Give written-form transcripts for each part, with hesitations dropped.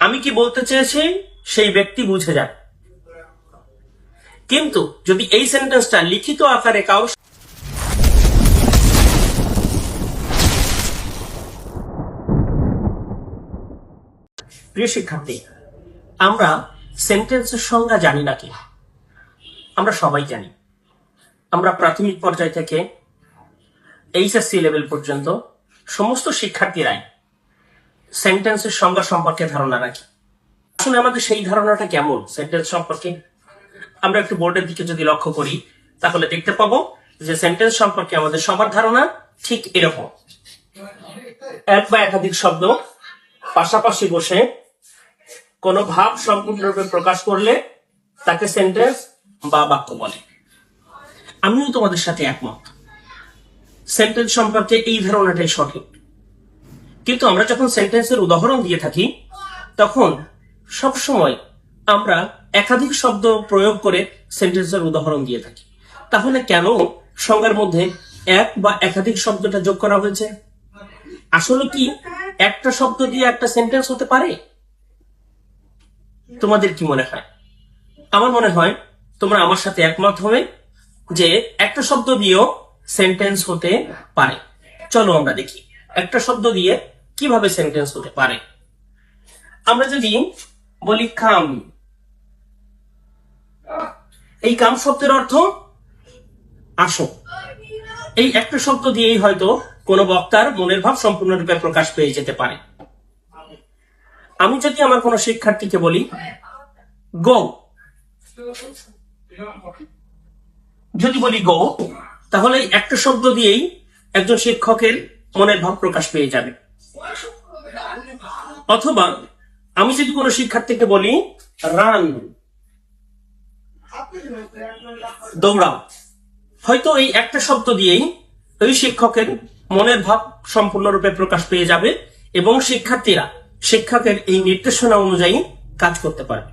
আমি কি বলতে চেয়েছি সেই ব্যক্তি বুঝে যায়। কিন্তু যদি এই সেন্টেন্সটা লিখিত আকারে কারো প্রিয় শিক্ষার্থী, আমরা সেন্টেন্সের সংজ্ঞা জানি নাকি? আমরা সবাই জানি। আমরা প্রাথমিক পর্যায় থেকে এইচএসসি লেভেল পর্যন্ত সমস্ত শিক্ষার্থীরাই সেন্টেন্সের সংজ্ঞা সম্পর্কে ধারণা রাখি। আসলে আমাদের সেই ধারণাটা কেমন সেন্টেন্স সম্পর্কে? আমরা একটু বোর্ডের দিকে যদি লক্ষ্য করি তাহলে দেখতে পাবো যে সেন্টেন্স সম্পর্কে আমাদের সবার ধারণা ঠিক এরকম। এক বা একাধিক শব্দ পাশাপাশি বসে কোনো ভাব সম্পূর্ণরূপে প্রকাশ করলে তাকে সেন্টেন্স বা বাক্য বলে। আমিও তোমাদের সাথে একমত, সেন্টেন্স সম্পর্কে এই ধারণাটাই সঠিক। কিন্তু আমরা যখন সেন্টেন্সের উদাহরণ দিয়ে থাকি তখন সবসময় আমরা একাধিক শব্দ প্রয়োগ করে সেন্টেন্সের উদাহরণ দিয়ে থাকি। তাহলে কেন সংজ্ঞার মধ্যে এক বা একাধিক শব্দটা যোগ করা হয়েছে? আসলে কি একটা শব্দ দিয়ে একটা সেন্টেন্স হতে পারে? তোমাদের কি মনে হয়? আমার মনে হয় তোমরা আমার সাথে একমত হবে যে একটা শব্দ দিয়েও সেন্টেন্স হতে পারে। চলো আমরা দেখি একটা শব্দ দিয়ে কিভাবে সেন্টেন্স হতে পারে। আমরা যদি বলি কাম, এই কাম শব্দের অর্থ আসো। এই একটা শব্দ দিয়েই হয়তো কোনো বক্তার মনের ভাব সম্পূর্ণরূপে প্রকাশ পেয়ে যেতে পারে। আমি যদি আমার কোনো শিক্ষার্থীকে বলি গো, যদি বলি গো, তাহলে একটা শব্দ দিয়েই একজন শিক্ষকের মনের ভাব প্রকাশ পেয়ে যাবে। অথবা আমি যদি কোনো শিক্ষার্থীকে বলি রান, দৌড়াও, হয়তো এই একটা শব্দ দিয়েই ওই শিক্ষকের মনের ভাব সম্পূর্ণরূপে প্রকাশ পেয়ে যাবে এবং শিক্ষার্থীরা শিক্ষকের এই নির্দেশনা অনুযায়ী কাজ করতে পারবে,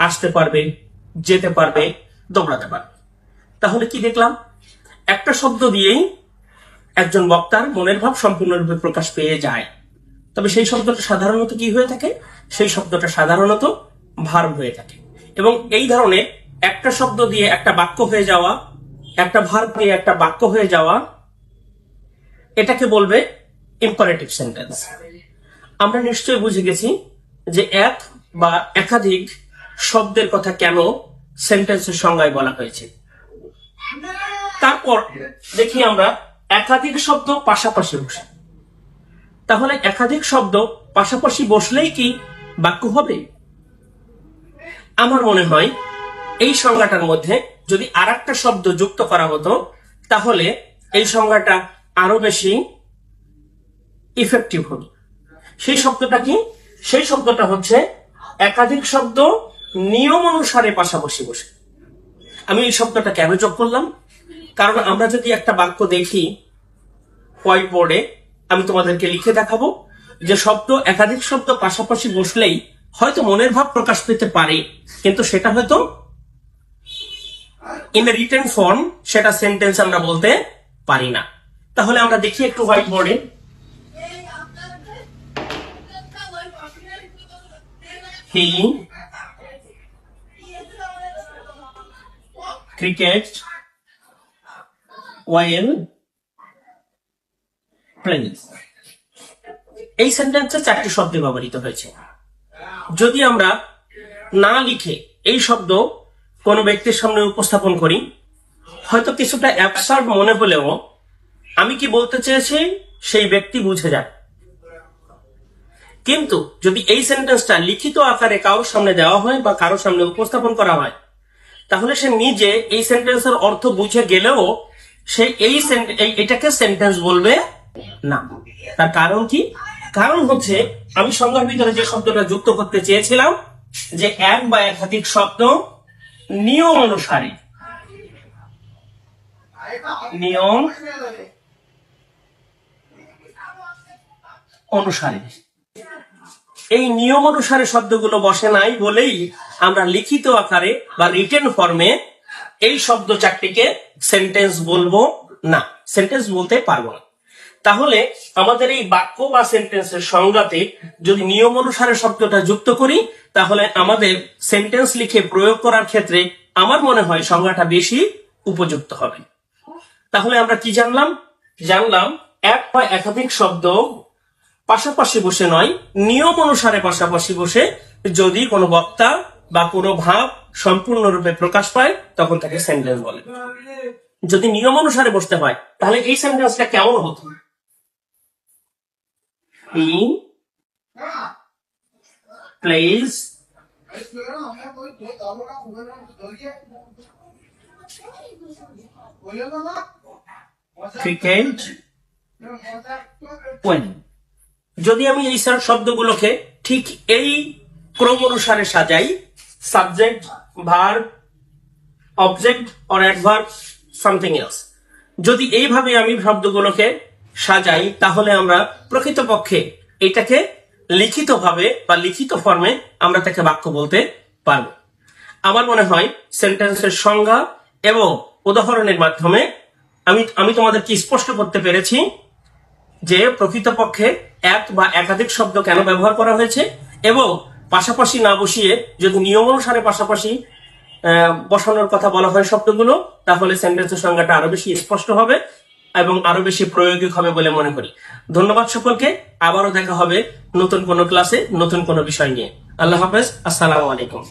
আসতে পারবে, যেতে পারবে, দৌড়াতে পারবে। তাহলে কি দেখলাম? একটা শব্দ দিয়েই একজন বক্তার মনের ভাব সম্পূর্ণরূপে প্রকাশ পেয়ে যায়। তবে সেই শব্দটা সাধারণত কি হয়ে থাকে? সেই শব্দটা সাধারণত ভার্ব হয়ে থাকে। এবং এই ধরনের একটা শব্দ দিয়ে একটা বাক্য হয়ে যাওয়া, একটা ভার্ব দিয়ে একটা বাক্য হয়ে যাওয়া, এটাকে বলবে ইম্পারেটিভ সেন্টেন্স। আমরা নিশ্চয়ই বুঝে গেছি যে এক বা একাধিক শব্দের কথা কেন সেন্টেন্সের সংজ্ঞায় বলা হয়েছে। তারপর দেখি আমরা একাধিক শব্দ পাশাপাশি বসে। তাহলে একাধিক শব্দ পাশাপাশি বসলেই কি বাক্য হবে? আমার মনে হয় এই সংজ্ঞাটার মধ্যে যদি আর একটা শব্দ যুক্ত করা হতো তাহলে এই সংজ্ঞাটা আরো বেশি ইফেক্টিভ হতো। সেই শব্দটা কি? সেই শব্দটা হচ্ছে একাধিক শব্দ নিয়ম অনুসারে পাশাপাশি বসে। আমি এই শব্দটা কেন যোগ করলাম? কারণ আমরা যদি একটা বাক্য দেখি হোয়াইট বোর্ডে, আমি তোমাদেরকে লিখে দেখাবো যে শব্দ একাধিক শব্দ পাশাপাশি বসলেই হয়তো মনের ভাব প্রকাশ পেতে পারে, কিন্তু সেটা হয়তো ইন এ রিটেন ফর্ম, সেটা সেন্টেন্স আমরা বলতে পারি না। তাহলে আমরা দেখি একটু হোয়াইট বোর্ডে। হি ক্রিকেট while playing, এই সেন্টেন্সে চারটি শব্দ ব্যবহৃত হয়েছে। যদি আমরা না লিখে এই শব্দ কোনো ব্যক্তির সামনে উপস্থাপন করি হয়তো কিছুটা অ্যাবসার্ড মনে হলেও আমি কি বলতে চেয়েছি সেই ব্যক্তি বুঝে যায়। কিন্তু যদি এই সেন্টেন্সটা লিখিত আকারে কারোর সামনে দেওয়া হয় বা কারোর সামনে উপস্থাপন করা হয় তাহলে সে নিজে এই সেন্টেন্সের অর্থ বুঝে গেলেও সে এটাকে সেন্টেন্স বলবে না। তার কারণ কি? কারণ হচ্ছে আমি সংজ্ঞার ভিতরে যে শব্দটা যুক্ত করতে চেয়েছিলাম যে এক বা একাধিক শব্দ নিয়ম অনুসারে, নিয়ম অনুসারে, এই নিয়ম অনুসারে শব্দগুলো বসে নাই বলেই আমরা লিখিত আকারে বা রিটেন ফর্মে এই শব্দ চারটিকে সেন্টেন্স বলবো না, সেন্টেন্স বলতে পারবো না। তাহলে আমাদের এই বাক্য বা সেন্টেন্সের সংজ্ঞাতে যদি নিয়ম অনুসারে শব্দটা যুক্ত করি, তাহলে আমাদের সেন্টেন্স লিখে প্রয়োগ করার ক্ষেত্রে আমার মনে হয় সংজ্ঞাটা বেশি উপযুক্ত হবে। তাহলে আমরা কি জানলাম এক বা একাধিক শব্দ পাশাপাশি বসে নয়, নিয়ম অনুসারে পাশাপাশি বসে যদি কোনো বক্তা বা কোনো ভাব সম্পূর্ণরূপে প্রকাশ পায় তখন তাকে সেন্টেন্স বলে। যদি নিয়ম অনুসারে বসতে হয় তাহলে এই সেন্টেন্সটা কেমন হতো? He plays cricket when। যদি আমি এই শব্দগুলোকে ঠিক এই ক্রম অনুসারে সাজাই, subject, verb, object or adverb, something else, যদি এইভাবে আমি শব্দগুলোকে সাজাই তাহলে আমরা প্রকৃতপক্ষে এটাকে লিখিতভাবে বা লিখিত ফর্মে আমরা তাকে বাক্য বলতে পারবো। আমার মনে হয় সেন্টেন্সের সংজ্ঞা এবং উদাহরণের মাধ্যমে আমি তোমাদেরকে স্পষ্ট করতে পেরেছি যে প্রকৃতপক্ষে এক বা একাধিক শব্দ কেন ব্যবহার করা হয়েছে, এবং পাশাপাশি না বসিয়ে যদি নিয়ম অনুসারে পাশাপাশি বসানোর কথা বলা হয় শব্দগুলো, তাহলে সেন্টেন্সের সংজ্ঞাটা আরো বেশি স্পষ্ট হবে এবং আরো বেশি প্রায়োগিক হবে বলে মনে করি। ধন্যবাদ সকলকে। আবারও দেখা হবে নতুন কোনো ক্লাসে নতুন কোনো বিষয় নিয়ে। আল্লাহ হাফেজ। আসসালামু আলাইকুম।